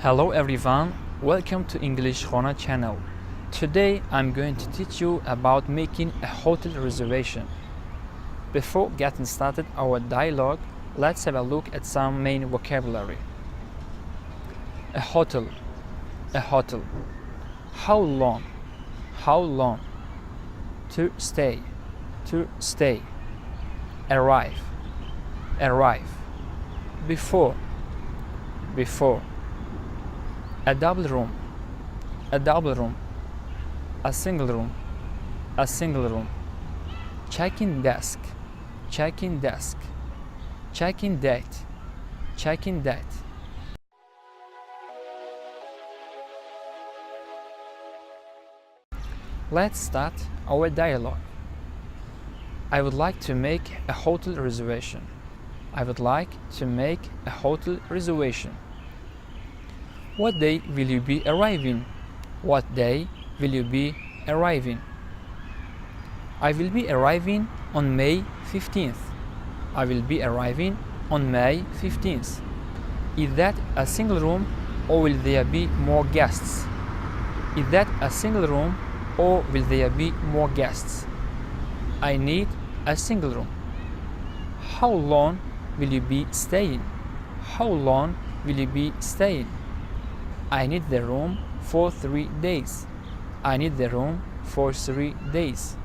Hello everyone, welcome to Englishkhona channel. Today I'm going to teach you about making a hotel reservation. Before getting started our dialogue, let's have a look at some main vocabulary. A hotel, a hotel. How long, how long. To stay, to stay. Arrive, arrive. Before, before. A double room, a double room. A single room, a single room. Check-in desk, check-in desk. Check-in date, check-in date. Let's start our dialogue. I would like to make a hotel reservation. I would like to make a hotel reservation. What day will you be arriving? What day will you be arriving? I will be arriving on May 15th. I will be arriving on May 15th. Is that a single room or will there be more guests? Is that a single room or will there be more guests? I need a single room. How long will you be staying? How long will you be staying? I need the room for 3 days. I need the room for 3 days.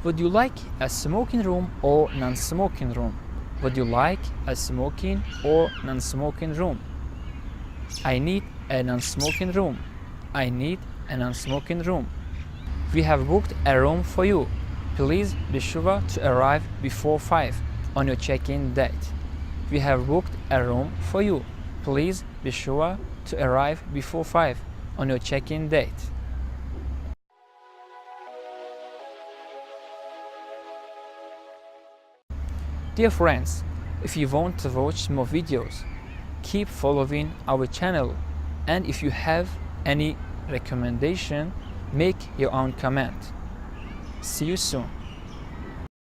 Would you like a smoking room or non-smoking room? Would you like a smoking or non-smoking room? I need a non-smoking room. I need a non-smoking room. We have booked a room for you. Please be sure to arrive before 5 on your check-in date. We have booked a room for you. Please be sure to arrive before 5 on your check-in date. Dear friends, if you want to watch more videos, keep following our channel, and if you have any recommendation, make your own comment. See you soon.